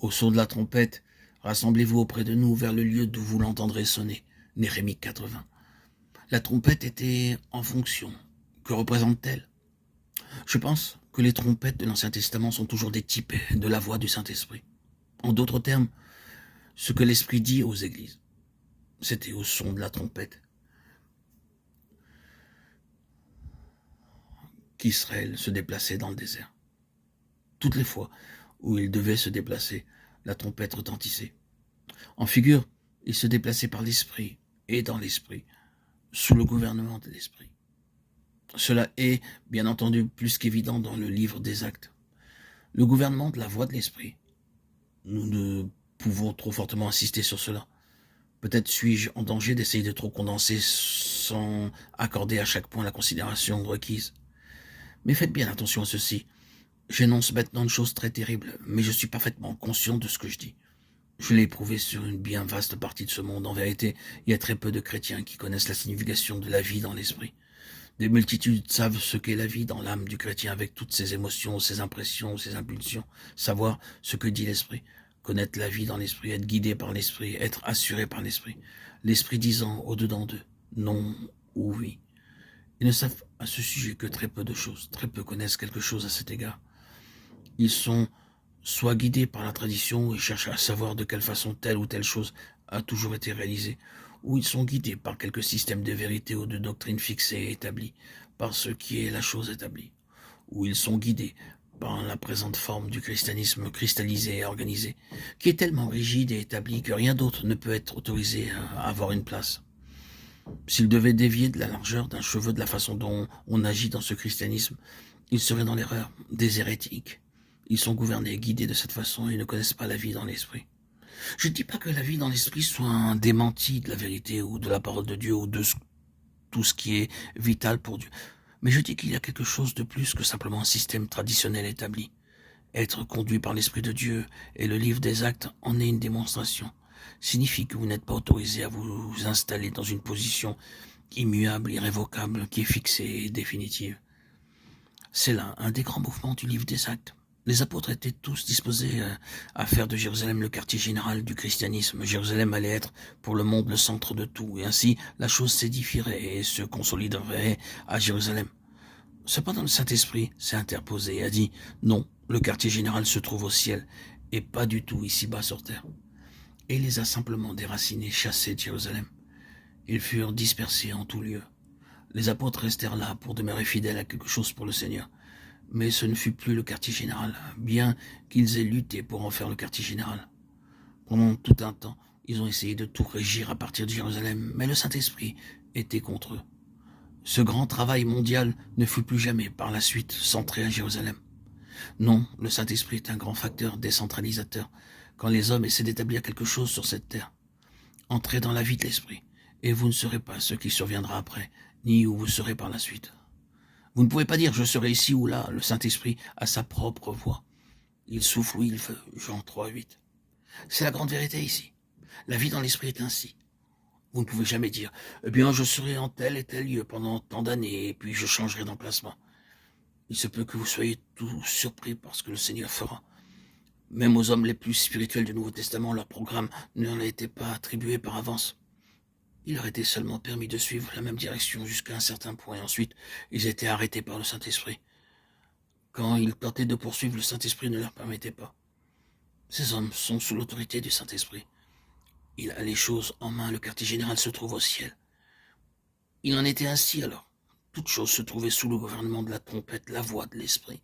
Au son de la trompette, rassemblez-vous auprès de nous vers le lieu d'où vous l'entendrez sonner. Néhémie 80. La trompette était en fonction. Que représente-t-elle? Je pense que les trompettes de l'Ancien Testament sont toujours des types de la voix du Saint-Esprit. En d'autres termes, ce que l'Esprit dit aux églises, c'était au son de la trompette qu'Israël se déplaçait dans le désert. Toutes les fois où il devait se déplacer, la trompette retentissait. En figure, il se déplaçait par l'Esprit et dans l'Esprit, sous le gouvernement de l'Esprit. Cela est, bien entendu, plus qu'évident dans le livre des Actes. Le gouvernement de la voix de l'Esprit. Nous ne pouvons trop fortement insister sur cela. Peut-être suis-je en danger d'essayer de trop condenser sans accorder à chaque point la considération requise. Mais faites bien attention à ceci. J'énonce maintenant une chose très terrible, mais je suis parfaitement conscient de ce que je dis. Je l'ai éprouvé sur une bien vaste partie de ce monde. En vérité, il y a très peu de chrétiens qui connaissent la signification de la vie dans l'esprit. Des multitudes savent ce qu'est la vie dans l'âme du chrétien avec toutes ses émotions, ses impressions, ses impulsions. Savoir ce que dit l'esprit. Connaître la vie dans l'esprit, être guidé par l'esprit, être assuré par l'esprit. L'esprit disant au-dedans d'eux, non ou oui. Ils ne savent à ce sujet que très peu de choses. Très peu connaissent quelque chose à cet égard. Ils sont soit guidés par la tradition et cherchent à savoir de quelle façon telle ou telle chose a toujours été réalisée, ou ils sont guidés par quelque système de vérité ou de doctrine fixée et établie, par ce qui est la chose établie, ou ils sont guidés par la présente forme du christianisme cristallisé et organisé, qui est tellement rigide et établi que rien d'autre ne peut être autorisé à avoir une place. S'ils devaient dévier de la largeur d'un cheveu de la façon dont on agit dans ce christianisme, ils seraient dans l'erreur, des hérétiques. Ils sont gouvernés, guidés de cette façon et ne connaissent pas la vie dans l'esprit. Je ne dis pas que la vie dans l'esprit soit un démenti de la vérité ou de la parole de Dieu ou de tout ce qui est vital pour Dieu. Mais je dis qu'il y a quelque chose de plus que simplement un système traditionnel établi. Être conduit par l'Esprit de Dieu et le livre des actes en est une démonstration. Signifie que vous n'êtes pas autorisé à vous installer dans une position immuable, irrévocable, qui est fixée et définitive. C'est là un des grands mouvements du livre des actes. Les apôtres étaient tous disposés à faire de Jérusalem le quartier général du christianisme. Jérusalem allait être pour le monde le centre de tout, et ainsi la chose s'édifierait et se consoliderait à Jérusalem. Cependant le Saint-Esprit s'est interposé et a dit « Non, le quartier général se trouve au ciel, et pas du tout ici-bas sur terre. » Et il les a simplement déracinés, chassés de Jérusalem. Ils furent dispersés en tout lieu. Les apôtres restèrent là pour demeurer fidèles à quelque chose pour le Seigneur. Mais ce ne fut plus le quartier général, bien qu'ils aient lutté pour en faire le quartier général. Pendant tout un temps, ils ont essayé de tout régir à partir de Jérusalem, mais le Saint-Esprit était contre eux. Ce grand travail mondial ne fut plus jamais par la suite centré à Jérusalem. Non, le Saint-Esprit est un grand facteur décentralisateur quand les hommes essaient d'établir quelque chose sur cette terre. Entrez dans la vie de l'Esprit, et vous ne saurez pas ce qui surviendra après, ni où vous serez par la suite. Vous ne pouvez pas dire « je serai ici ou là », le Saint-Esprit a sa propre voix. Il souffle où il veut, Jean 3:8. C'est la grande vérité ici. La vie dans l'Esprit est ainsi. Vous ne pouvez jamais dire « eh bien, je serai en tel et tel lieu pendant tant d'années, et puis je changerai d'emplacement ». Il se peut que vous soyez tout surpris par ce que le Seigneur fera. Même aux hommes les plus spirituels du Nouveau Testament, leur programme ne leur a été pas attribué par avance. Il leur était seulement permis de suivre la même direction jusqu'à un certain point, et ensuite, ils étaient arrêtés par le Saint-Esprit. Quand ils tentaient de poursuivre, le Saint-Esprit ne leur permettait pas. Ces hommes sont sous l'autorité du Saint-Esprit. Il a les choses en main, le quartier général se trouve au ciel. Il en était ainsi alors. Toute chose se trouvait sous le gouvernement de la trompette, la voix de l'Esprit.